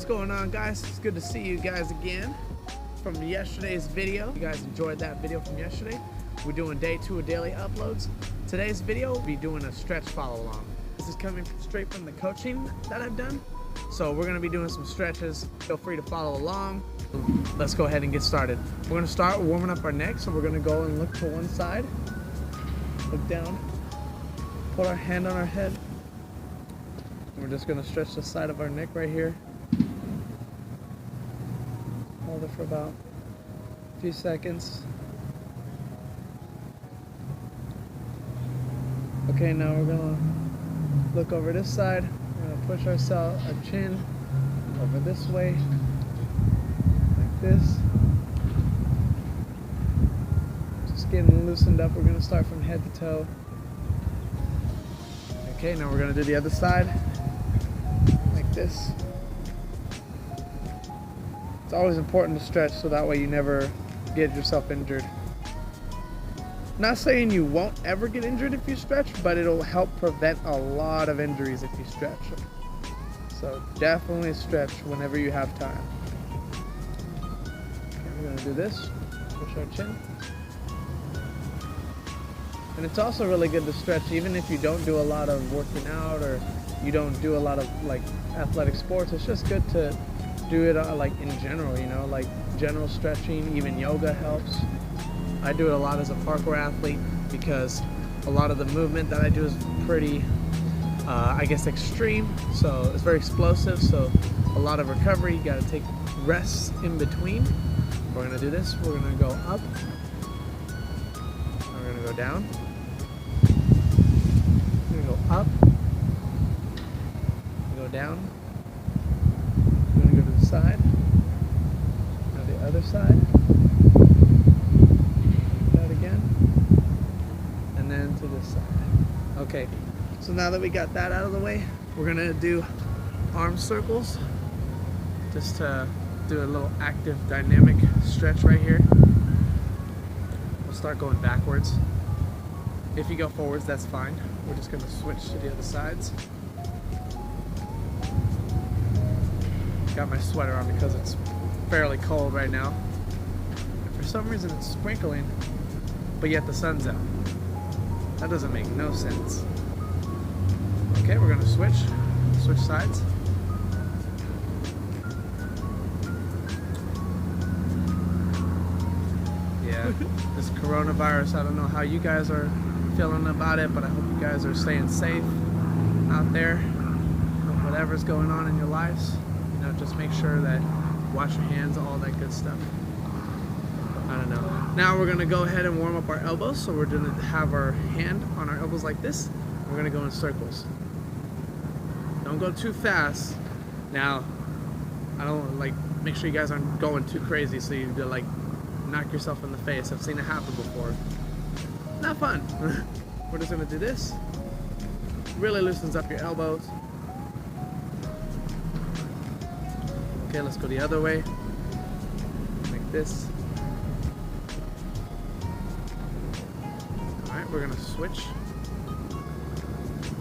going on, guys? It's good to see you guys again from yesterday's video. You guys enjoyed that video from yesterday. We're doing day 2 of daily uploads. Today's video, we'll be doing a stretch follow along. This is coming straight from the coaching that I've done. So we're gonna be doing some stretches. Feel free to follow along. Let's go ahead and get started. We're gonna start warming up our neck. So we're gonna go and look to one side, look down, put our hand on our head. And we're just gonna stretch the side of our neck right here. Hold it for about a few seconds. Okay, now we're gonna look over this side. We're gonna push our chin over this way, like this. Just getting loosened up. We're gonna start from head to toe. Okay, now we're gonna do the other side, like this. It's always important to stretch so that way you never get yourself injured. Not saying you won't ever get injured if you stretch, but it'll help prevent a lot of injuries if you stretch. So definitely stretch whenever you have time. Okay, we're gonna do this, push our chin. And it's also really good to stretch even if you don't do a lot of working out or you don't do a lot of like athletic sports. It's just good to do it like in general, you know, like general stretching. Even yoga helps. I do it a lot as a parkour athlete because a lot of the movement that I do is pretty, I guess, extreme. So it's very explosive. So a lot of recovery. You got to take rests in between. We're gonna do this. We're gonna go up. We're gonna go down. We're gonna go up. Go down. We're gonna go to the side. Now the other side. And then to this side. Okay, so now that we got that out of the way, we're gonna do arm circles just to do a little active dynamic stretch right here. We'll start going backwards. If you go forwards, that's fine. We're just gonna switch to the other sides. Got my sweater on because it's fairly cold right now. And for some reason it's sprinkling, but yet the sun's out. That doesn't make no sense. Okay, we're gonna switch sides. Yeah, this coronavirus, I don't know how you guys are feeling about it, but I hope you guys are staying safe out there. Whatever's going on in your lives, you know, just make sure that wash your hands, all that good stuff. I don't know. Now we're gonna go ahead and warm up our elbows. So we're gonna have our hand on our elbows like this. We're gonna go in circles. Don't go too fast. Now, I don't like, make sure you guys aren't going too crazy so you like knock yourself in the face. I've seen it happen before. Not fun. We're just gonna do this. Really loosens up your elbows. Okay, let's go the other way. Like this. We're gonna switch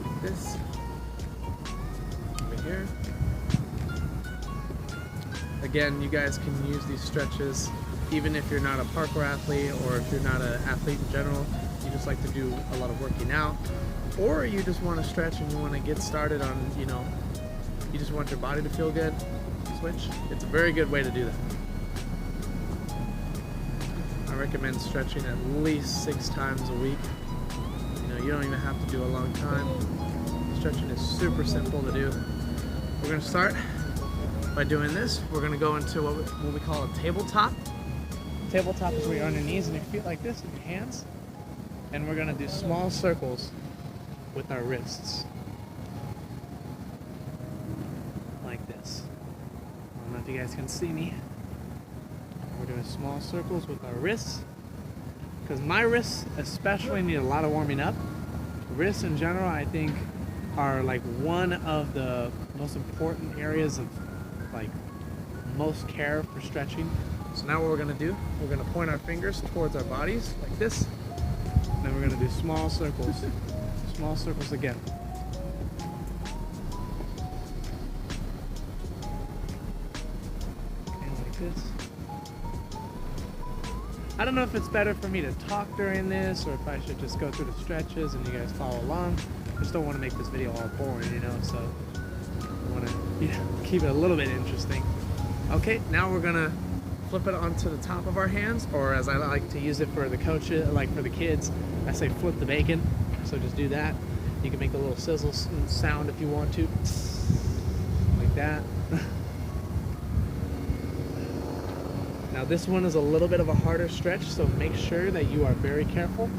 like this over here. Again, you guys can use these stretches even if you're not a parkour athlete or if you're not an athlete in general. You just like to do a lot of working out, or you just want to stretch and you want to get started on, you know, you just want your body to feel good. Switch. It's a very good way to do that. I recommend stretching at least 6 times a week. You know, you don't even have to do a long time. Stretching is super simple to do. We're going to start by doing this. We're going to go into what we call a tabletop. Tabletop is where you're on your knees and your feet like this with your hands. And we're going to do small circles with our wrists. Like this. I don't know if you guys can see me. We're doing small circles with our wrists, because my wrists especially need a lot of warming up. Wrists in general, I think, are like one of the most important areas of like most care for stretching. So now what we're gonna do, we're gonna point our fingers towards our bodies like this, and then we're gonna do small circles. Small circles again. focus. I don't know if it's better for me to talk during this or if I should just go through the stretches and you guys follow along. I just don't want to make this video all boring, you know, so I want to keep it a little bit interesting. Okay, now we're gonna flip it onto the top of our hands, or as I like to use it for the coaches, like for the kids, I say flip the bacon. So just do that. You can make a little sizzle sound if you want to, like that. Now this one is a little bit of a harder stretch, so make sure that you are very careful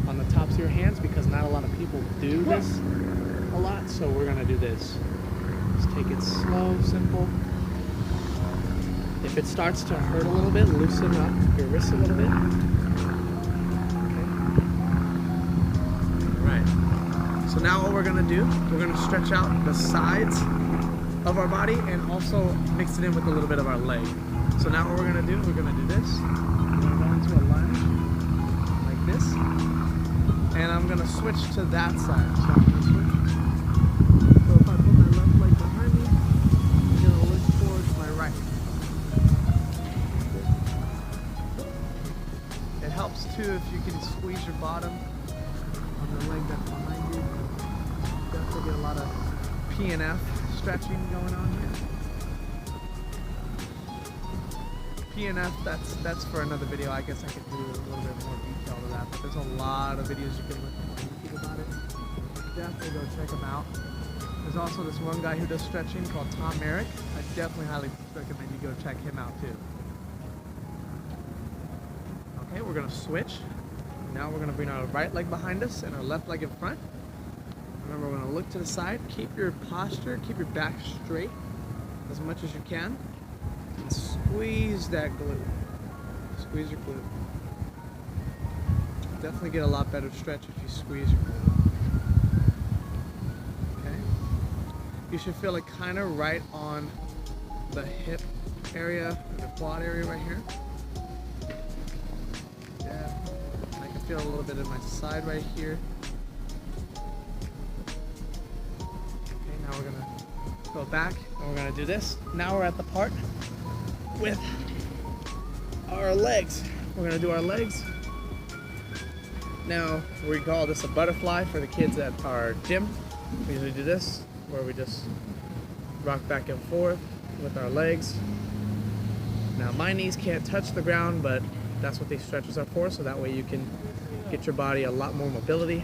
on the tops of your hands because not a lot of people do this a lot, so we're gonna do this. Just take it slow, simple. If it starts to hurt a little bit, loosen up your wrist a little bit. Okay. Right. So now what we're gonna do, we're gonna stretch out the sides of our body and also mix it in with a little bit of our leg. So now what we're gonna do, we're gonna do this. We're gonna go into a lunge, like this. And I'm gonna switch to that side. So I'm gonna switch. So if I put my left leg behind me, I'm gonna look towards my right. It helps too if you can squeeze your bottom on the leg that's behind you. You definitely get a lot of P&F stretching going on here. P&F, that's for another video. I guess I could do a little bit more detail to that, but there's a lot of videos you can look on YouTube about it. Definitely go check them out. There's also this one guy who does stretching called Merrick. I definitely highly recommend you go check him out too. Okay, we're gonna switch. Now we're gonna bring our right leg behind us and our left leg in front. Remember, we're gonna look to the side. Keep your posture, keep your back straight as much as you can. And squeeze that glute. Squeeze your glute. Definitely get a lot better stretch if you squeeze your glute. Okay. You should feel it kind of right on the hip area, or the quad area right here. Yeah. I can feel a little bit in my side right here. Okay, now we're gonna go back and we're gonna do this. Now we're at the part with our legs. We're gonna do our legs. Now we call this a butterfly for the kids at our gym. We usually do this where we just rock back and forth with our legs. Now my knees can't touch the ground, but that's what these stretches are for, so that way you can get your body a lot more mobility.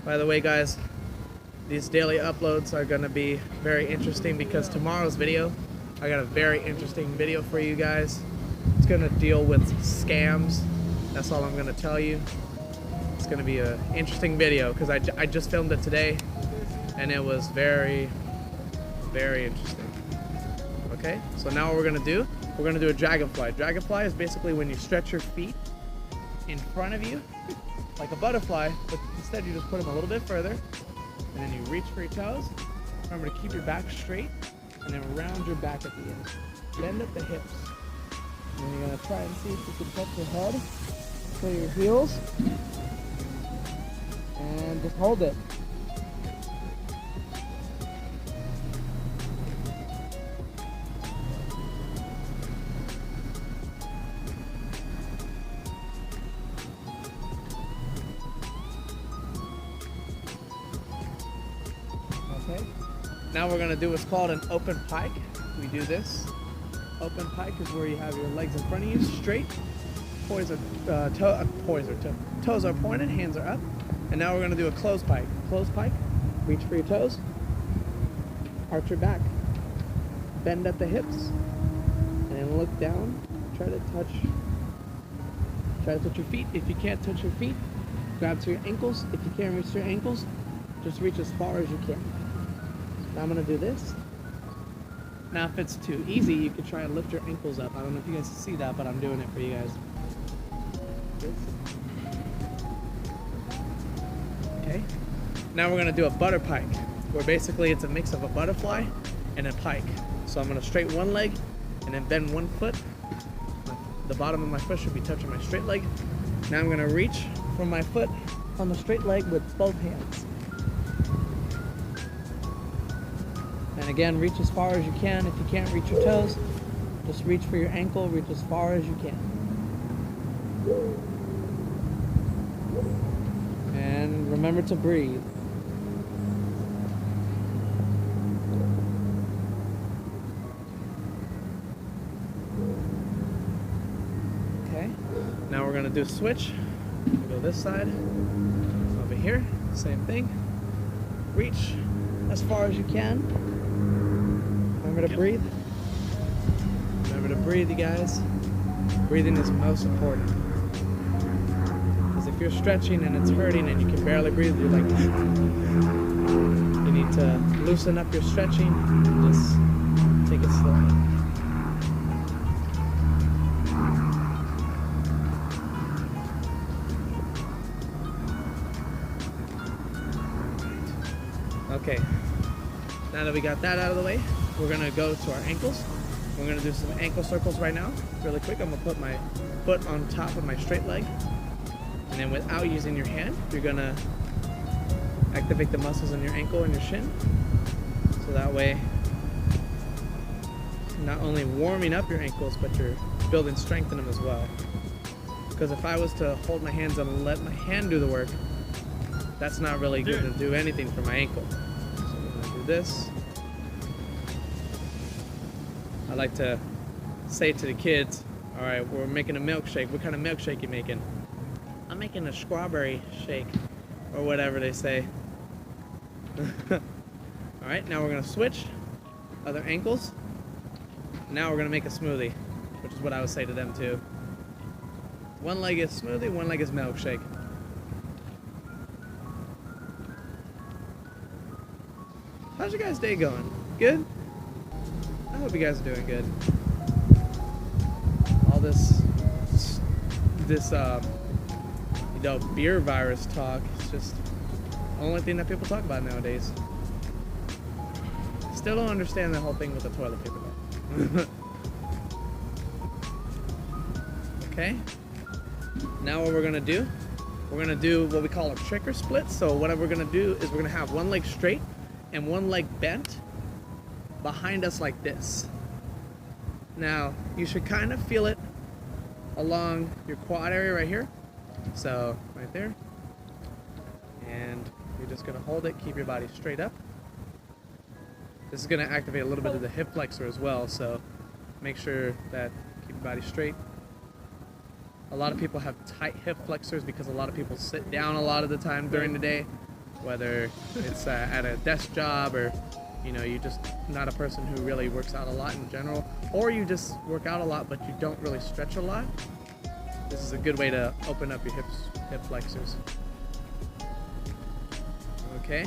By the way, guys, these daily uploads are going to be very interesting because tomorrow's video, I got a very interesting video for you guys. It's going to deal with scams. That's all I'm going to tell you. It's going to be an interesting video because I just filmed it today and it was very, very interesting. Okay, so now what we're going to do, we're going to do a dragonfly. Dragonfly is basically when you stretch your feet in front of you like a butterfly, but instead you just put them a little bit further. And then you reach for your toes. Remember to keep your back straight and then round your back at the end. Bend at the hips. And then you're going to try and see if you can touch your head, pull your heels, and just hold it. Okay. Now we're going to do what's called an open pike. We do this. Open pike is where you have your legs in front of you, straight. Toes are pointed, hands are up. And now we're going to do a closed pike. Closed pike, reach for your toes, arch your back, bend at the hips, and then look down. Try to touch your feet. If you can't touch your feet, grab to your ankles. If you can't reach your ankles, just reach as far as you can. Now I'm going to do this. Now if it's too easy, you could try and lift your ankles up. I don't know if you guys can see that, but I'm doing it for you guys. Okay. Now we're going to do a butter pike, where basically it's a mix of a butterfly and a pike. So I'm going to straighten one leg and then bend one foot. The bottom of my foot should be touching my straight leg. Now I'm going to reach from my foot on the straight leg with both hands. again, reach as far as you can. If you can't reach your toes, just reach for your ankle, reach as far as you can. And remember to breathe. Okay, now we're gonna do a switch. We'll go this side, over here, same thing. Reach as far as you can. Remember to breathe. Remember to breathe, you guys. Breathing is most important. Because if you're stretching and it's hurting and you can barely breathe, you're like, you need to loosen up your stretching and just take it slow. Okay, now that we got that out of the way, we're gonna go to our ankles. We're gonna do some ankle circles right now, really quick. I'm gonna put my foot on top of my straight leg. And then without using your hand, you're gonna activate the muscles in your ankle and your shin. So that way, you're not only warming up your ankles, but you're building strength in them as well. Because if I was to hold my hands and let my hand do the work, that's not really good to do anything for my ankle. So we're gonna do this. I like to say to the kids, all right, we're making a milkshake. What kind of milkshake you making? I'm making a strawberry shake, or whatever they say. All right, now we're gonna switch other ankles. Now we're gonna make a smoothie, which is what I would say to them too. One leg is smoothie, one leg is milkshake. How's your guys' day going? Good? I hope you guys are doing good. All this beer virus talk is just the only thing that people talk about nowadays. Still don't understand the whole thing with the toilet paper though. Okay. Now what we're gonna do what we call a trigger split. So what we're gonna do is we're gonna have one leg straight and one leg bent behind us like this. Now, you should kind of feel it along your quad area right here. So, right there. And you're just gonna hold it, keep your body straight up. This is gonna activate a little bit of the hip flexor as well, so make sure that keep your body straight. A lot of people have tight hip flexors because a lot of people sit down a lot of the time during the day, whether it's at a desk job or you're just not a person who really works out a lot in general, or you just work out a lot but you don't really stretch a lot. This is a good way to open up your hip flexors. Okay,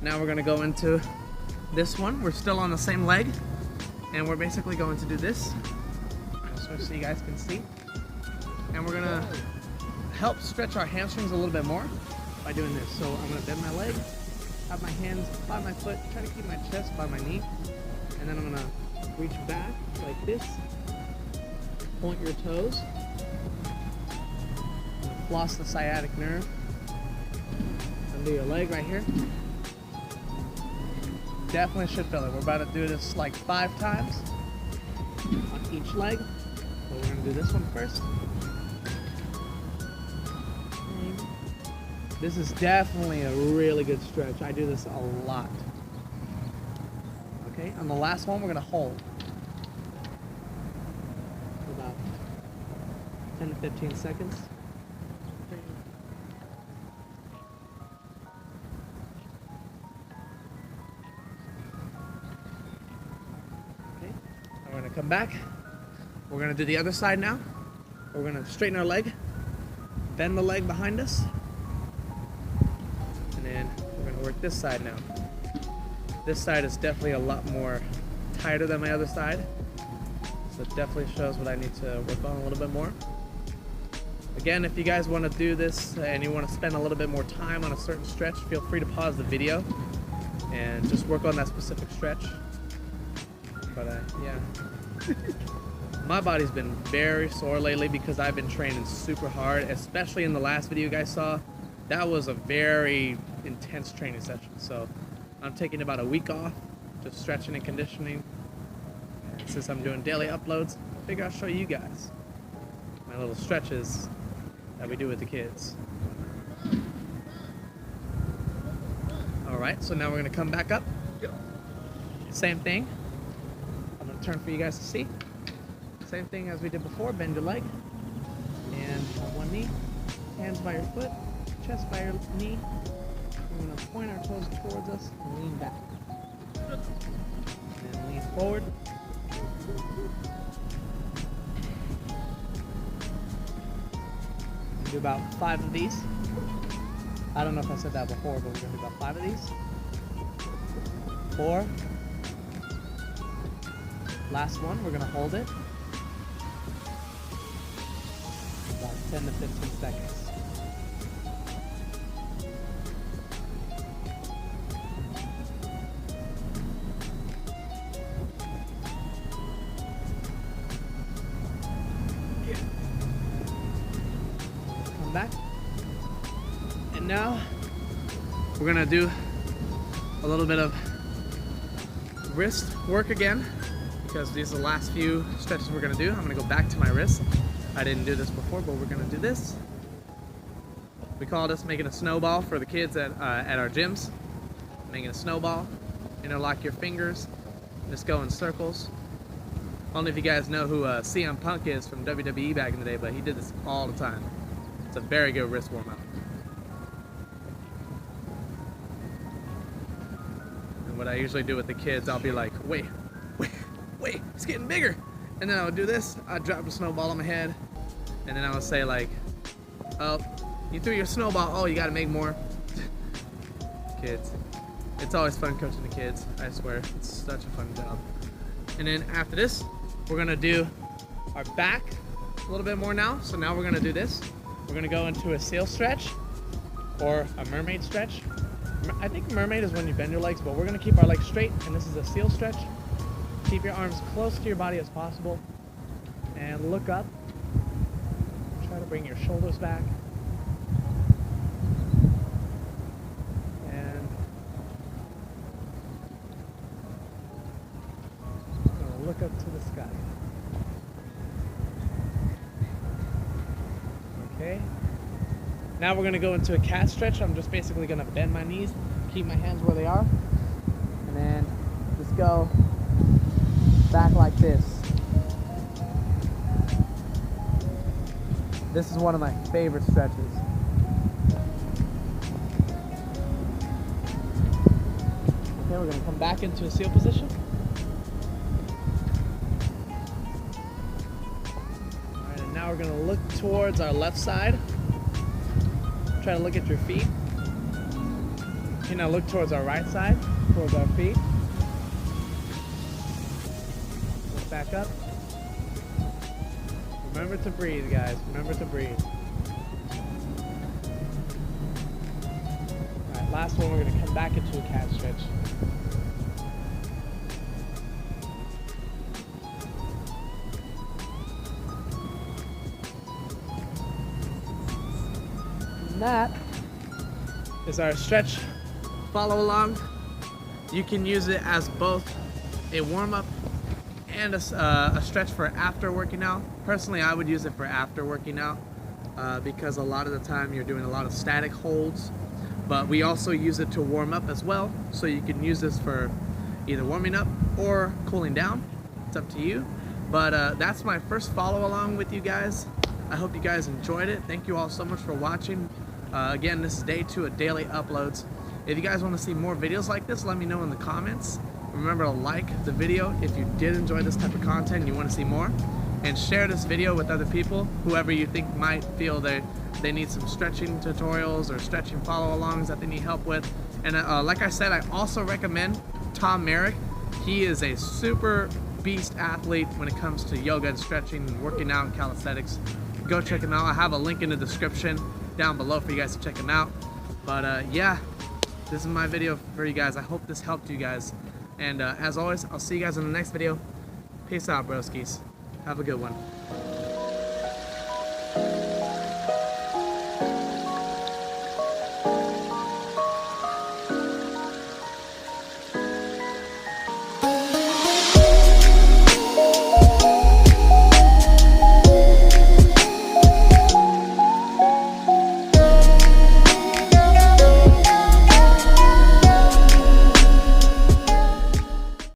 now we're gonna go into this one. We're still on the same leg, and we're basically going to do this. I'll switch so you guys can see. And we're gonna help stretch our hamstrings a little bit more by doing this. So I'm gonna bend my leg, have my hands by my foot, try to keep my chest by my knee, and then I'm gonna reach back like this, point your toes, floss the sciatic nerve, under your leg right here. Definitely should feel it. We're about to do this like 5 times on each leg. So we're gonna do this one first. This is definitely a really good stretch. I do this a lot. Okay, on the last one, we're gonna hold for about 10 to 15 seconds. Okay, we're gonna come back. We're gonna do the other side now. We're gonna straighten our leg, bend the leg behind us, and we're going to work this side now. This side is definitely a lot more tighter than my other side, so it definitely shows what I need to work on a little bit more. Again, if you guys want to do this and you want to spend a little bit more time on a certain stretch, feel free to pause the video and just work on that specific stretch. But yeah, my body's been very sore lately because I've been training super hard, especially in the last video you guys saw. That was a very intense training session, so I'm taking about a week off just stretching and conditioning. And since I'm doing daily uploads, I figure I'll show you guys my little stretches that we do with the kids. Alright, so now we're going to come back up. Same thing. I'm going to turn for you guys to see. Same thing as we did before. Bend your leg. And on one knee. Hands by your foot. Chest by your knee. We're going to point our toes towards us and lean back. And lean forward. And do about 5 of these. I don't know if I said that before, but we're going to do about 5 of these. 4. Last one, we're going to hold it. About 10 to 15 seconds. Come back. And now we're gonna do a little bit of wrist work again, because these are the last few stretches we're gonna do. I'm gonna go back to my wrist. I didn't do this before, but we're gonna do this. We call this making a snowball for the kids at our gyms. Making a snowball. Interlock your fingers. Just go in circles. I don't know if you guys know who CM Punk is from WWE back in the day, but he did this all the time. It's a very good wrist warm-up. And what I usually do with the kids, I'll be like, wait, it's getting bigger. And then I would do this, I'd drop a snowball on my head, and then I would say like, oh, you threw your snowball, oh, you gotta make more. Kids. It's always fun coaching the kids, I swear. It's such a fun job. And then after this, we're gonna do our back a little bit more now. So now we're gonna do this. We're gonna go into a seal stretch or a mermaid stretch. I think mermaid is when you bend your legs, but we're gonna keep our legs straight, and this is a seal stretch. Keep your arms close to your body as possible and look up. Try to bring your shoulders back. And look up to the sky. Okay. Now we're going to go into a cat stretch. I'm just basically going to bend my knees, keep my hands where they are, and then just go back like this. This is one of my favorite stretches. Okay, we're going to come back into a seal position. Alright, and now we're going to look towards our left side. Try to look at your feet. Okay, now look towards our right side, towards our feet. Look back up. Remember to breathe, guys. Remember to breathe. Alright, last one, we're going to come back into a cat stretch. And that is our stretch follow along. You can use it as both a warm-up and a stretch for after working out. Personally, I would use it for after working out because a lot of the time you're doing a lot of static holds, but we also use it to warm up as well. So you can use this for either warming up or cooling down. It's up to you. But that's my first follow along with you guys. I hope you guys enjoyed it. Thank you all so much for watching. Again, this is day 2 of daily uploads. If you guys want to see more videos like this, let me know in the comments. Remember to like the video if you did enjoy this type of content and you want to see more. And share this video with other people, whoever you think might feel they need some stretching tutorials or stretching follow-alongs that they need help with. And like I said, I also recommend Tom Merrick. He is a super beast athlete when it comes to yoga and stretching and working out and calisthenics. Go check him out. I have a link in the description down below for you guys to check him out. But yeah, this is my video for you guys. I hope this helped you guys. And as always, I'll see you guys in the next video. Peace out, broskies. Have a good one.